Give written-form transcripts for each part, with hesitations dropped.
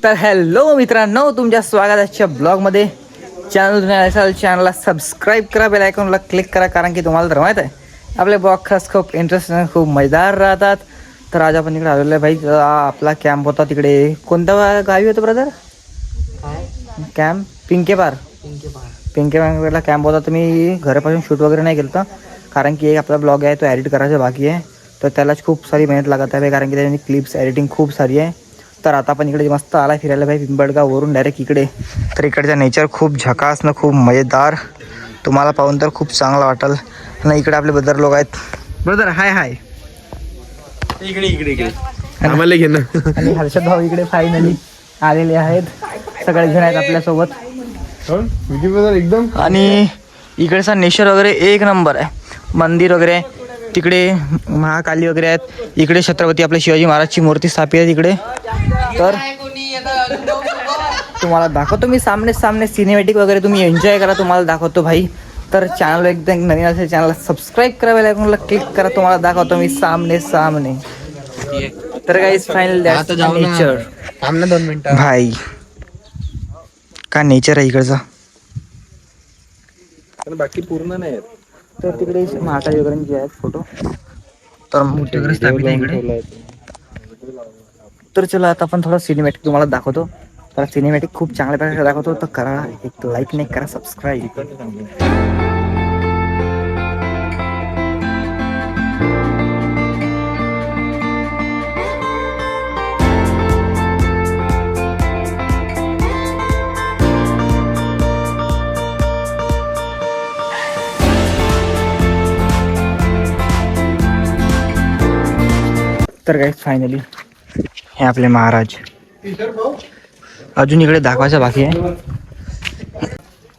तर हॅलो मित्रांनो, तुमच्या स्वागताच्या ब्लॉगमध्ये. चॅनलला सबस्क्राईब करा, बेल आयकॉनला क्लिक करा, कारण की तुम्हाला तर माहीत आहे आपले ब्लॉग खास खूप इंटरेस्टिंग, खूप मजेदार राहतात. तर आज आपण इकडे आलेलो आहे भाई. आपला कॅम्प होता तिकडे. कोणत्या गावी होतं ब्रदर? कॅम्प पिंकेपारला कॅम्प होता. तर मी घरापासून शूट वगैरे नाही केलं होतं, कारण की एक आपला ब्लॉग आहे तो एडिट करायचा बाकी आहे. तर त्यालाच खूप सारी मेहनत लागत आहे, कारण की त्याची क्लिप्स एडिटिंग खूप सारी आहे. तर आता आपण इकडे मस्त आला फिरायला भाई, पिंपळगाववरून डायरेक्ट इकडे. तर इकडचा नेचर खूप झकास ना, खूप मजेदार. तुम्हाला पाहून तर खूप चांगलं वाटेल. आणि इकडे आपले ब्रदर लोक आहेत. ब्रदर हाय. इकडे आम्हाला घे ना. आणि हर्षद भाऊ इकडे फायनली आलेले आहेत. सगळे जण आहेत आपल्यासोबत. एकदम. आणि इकडचा नेचर वगैरे एक नंबर आहे. मंदिर वगैरे तिकडे, महाकाली वगैरे आहेत. इकडे छत्रपती आपले शिवाजी महाराजची मूर्ती स्थापित आहे तिकडे. तर तुम्हाला दाखवतो मी सामने सिनेमॅटिक वगैरे, तुम्ही एन्जॉय करा, तुम्हाला दाखवतो भाई. तर चॅनल एकदम नवीन असेल, चॅनलला सबस्क्राईब करा, बेल आयकॉनला क्लिक करा, तुम्हाला दाखवतो मी सामने. तर गाईज फायनल नेचर. थांब ना 2 मिनिटं भाई का नेचर आहे इकडचा. बाकी पूर्ण नाही. तर तिकडे महाकाली वगैरे जे आहेत फोटो, तर मूर्ती वगैरे स्थापित आहे इकडे. तर चला आता आपण थोडा सिनेमॅटिक तुम्हाला दाखवतो. तर सिनेमॅटिक खूप चांगल्या प्रकारे दाखवतो. तर करा एक लाईक, नाही करा सबस्क्राईब. तर काय फायनली हे आपले महाराज. अजून इकडे दाखवायचं बाकी आहे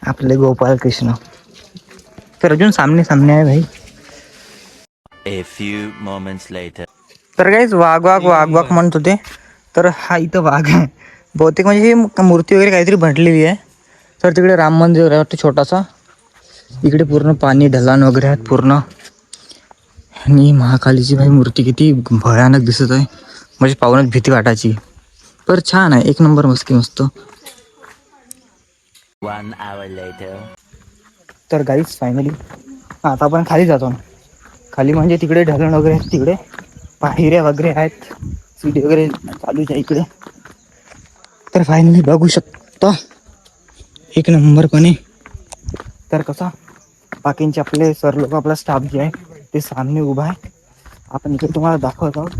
आपले गोपाल कृष्ण. तर अजून सामने आहे भाई. A few moments later. तर काहीच वाघ म्हणत होते. तर हा इथं वाघ आहे बहुतेक, म्हणजे ही मूर्ती वगैरे काहीतरी म्हटलेली आहे. तर तिकडे राम मंदिर वगैरे वाटतं छोटासा. इकडे पूर्ण पाणी ढलान वगैरे आहेत पूर्ण. आणि महाकालीची भाई मूर्ती किती भयानक दिसत आहे, म्हणजे पाहूनच भीती वाटायची. पर छान आहे, एक नंबर मस्त. 1 hour later. तर गाईज फायनली आता आपण खाली जातो ना. खाली म्हणजे तिकडे ढलान वगैरे आहेत, तिकडे पायऱ्या वगैरे आहेत, सीडी वगैरे चालूच आहे इकडे. तर फायनली बघू शकता एक नंबरपणे. तर कसा बाकींचे आपले सर लोक, आपला स्टाफ जे आहे ते सामने उभा आहे. आपण इकडे तुम्हाला दाखवत आहोत.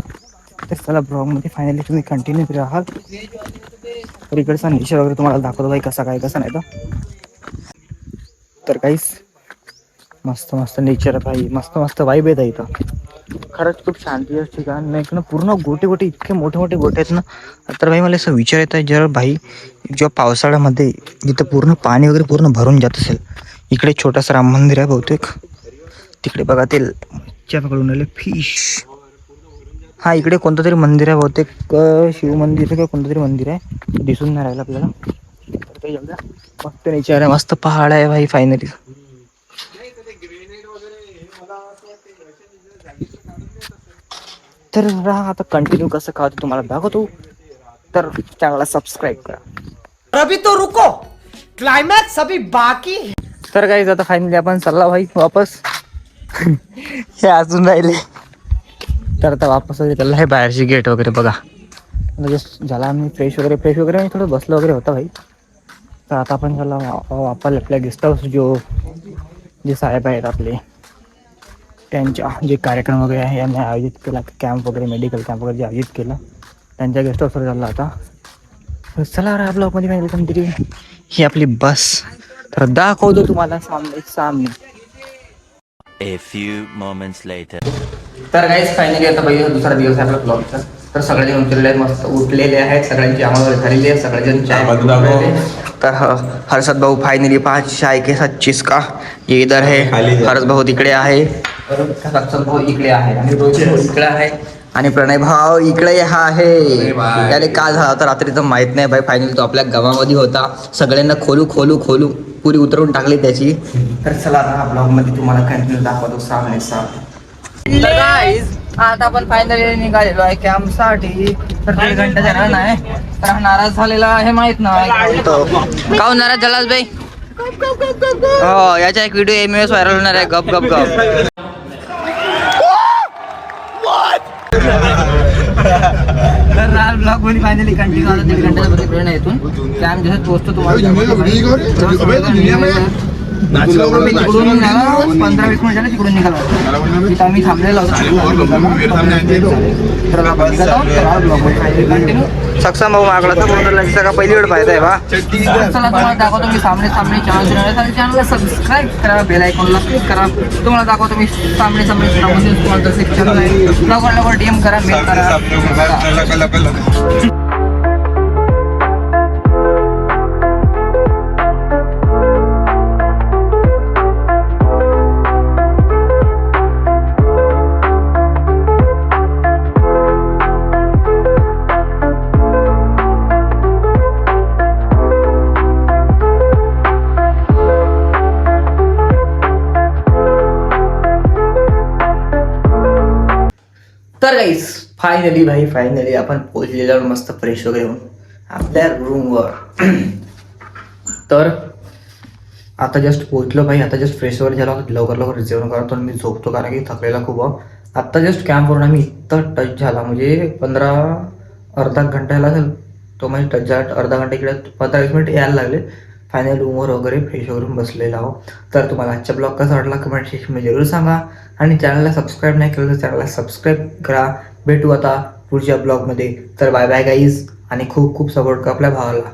तर चला ब्लॉगमध्ये फायनली तुम्ही कंटिन्यू राहाल. तर इकडचा नेचर वगैरे तुम्हाला दाखवतो भाई, कसा काय कसा नाही. तर काहीच मस्त नेचर भाई, मस्त वाईब येत आहे इथं. खरंच खूप शांती ठिकाण नाही ना. पूर्ण गोटे इतके मोठे गोटे आहेत ना. तर भाई मला असं विचार येत आहे, जर भाई जेव्हा पावसाळ्यामध्ये जिथं पूर्ण पाणी वगैरे पूर्ण भरून जात असेल, इकडे छोटासा राम मंदिर आहे बहुतेक. तिकडे बघा ते पकडून आले फिश. हा इकडे कोणतं तरी मंदिर आहे बहुतेक, शिव मंदिर किंवा कोणतं तरी मंदिर आहे, दिसून नाही राहिलं आपल्याला. तर ते एवढं मस्त नेचर आहे, मस्त पहाड आहे भाई फायनली. तर राहा आता कंटिन्यू कसं का तुम्हाला दाखवतो. तर चॅनलला सबस्क्राईब करा. अभी तो रुको, क्लाइमैक्स अभी बाकी. तर काही आता फायनली आपण चालला भाई वापस. हे अजून राहिले. तर आता वापस त्याला हे बाहेरची गेट वगैरे बघा. जस्ट झाला आम्ही फ्रेश वगैरे थोडं बसलं वगैरे होतं भाई. तर आता आपण झाला वापस आपल्या गेस्ट हाऊस, जे साहेब आहेत आपले, त्यांच्या जे कार्यक्रम वगैरे आहे यांनी आयोजित केला, कॅम्प वगैरे, मेडिकल कॅम्प वगैरे जे आयोजित केला, त्यांच्या गेस्ट हाऊसवर झाला आता. तर चला रा ब्लॉगमध्ये काय कोणतरी ही आपली बस. तर दाखवतो तुम्हाला सामने. A few moments later. तर काहीच फायनली आता पहिला दुसरा दिवस आहे आपला ब्लॉगचा. तर सगळेजण उतरलेले आहेत, मस्त उठलेले आहेत, सगळ्यांची आम्हाला झालेली आहे, सगळेजण चाय. तर हर्षद भाऊ फायनली 5 चाय के साथ चिस्का ये इधर है. हर्ष भाऊ तिकडे आहे, हर्षद भाऊ इकडे आहे, आणि रोहित भाऊ इकडे आहे, आणि प्रणय भाऊ इकडे आहे. त्याला काय झालं तर रात्री तर माहित नाही भाई. फायनली तो आपल्या गावामध्ये होता, सगळ्यांना खोलू पुरी उतरवून टाकली त्याची. तर चला आता ब्लॉग मध्ये तुम्हाला कंटिन्यू दाखवतो सामने. तर गाईज आता आपण फायनली निघालेलो आहे कॅम्पसाठी. तर 1.5 घंटा झाला नाही तर हा नाराज झालेला आहे माहित नाही काहून नाराज झालास बाई हो याचा एक व्हिडिओ एमएस व्हायरल होणार आहे गप गप गप तर राल ब्लॉग मध्ये फायनली कंटिन्यू आता 1.5 घंट्याचा बघितलं नाही इथून की आम्ही जसं पोहोचतो तुम्हाला तिकडून निघाला 15-20 मिनिट झाले तिकडून निघाला तिथं आम्ही थांबलेलो सक्षम भाऊ मागला तर सगळा पहिली वेळ पाहिजे बा चला तुम्हाला दाखवतो मी सामने चॅनलला सबस्क्राईब करा बेल आयकॉनला क्लिक करा तुम्हाला दाखवतो मी सामने तुम्हाला जसे चॅनल आहे लवकर DM करा मेल करा तर गाईस फायनली आपण पोहोचलेलो मस्त फ्रेश वगैरे होऊन आपल्या रूमवर तर आता जस्ट पोहोचलो भाई आता जस्ट फ्रेश वगैरे झाला लवकर जेवण करतो मी झोपतो कारण की थकलेला खूप आता जस्ट कॅम्पवरून आम्ही इथं टच झाला म्हणजे अर्धा घंटा लागेल तो म्हणजे टच झाला अर्धा घंटा इकडे 15-20 मिनिट यायला लागले फायनल रूमवर वगैरे फ्रेश वगैरे बसलेला आहो तर तुम्हाला आजचा ब्लॉग कसा वाटला कमेंट सेक्शनमध्ये जरूर सांगा आणि चॅनलला सबस्क्राईब नाही केलं तर चॅनलला सबस्क्राईब करा भेटू आता पुढच्या ब्लॉगमध्ये तर बाय बाय गाईज आणि खूप खूप सपोर्ट करा आपल्या भावाला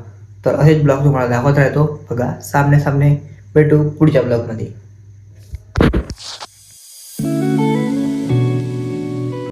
तर असेच ब्लॉग तुम्हाला दाखवत राहतो बघा सामने भेटू पुढच्या ब्लॉगमध्ये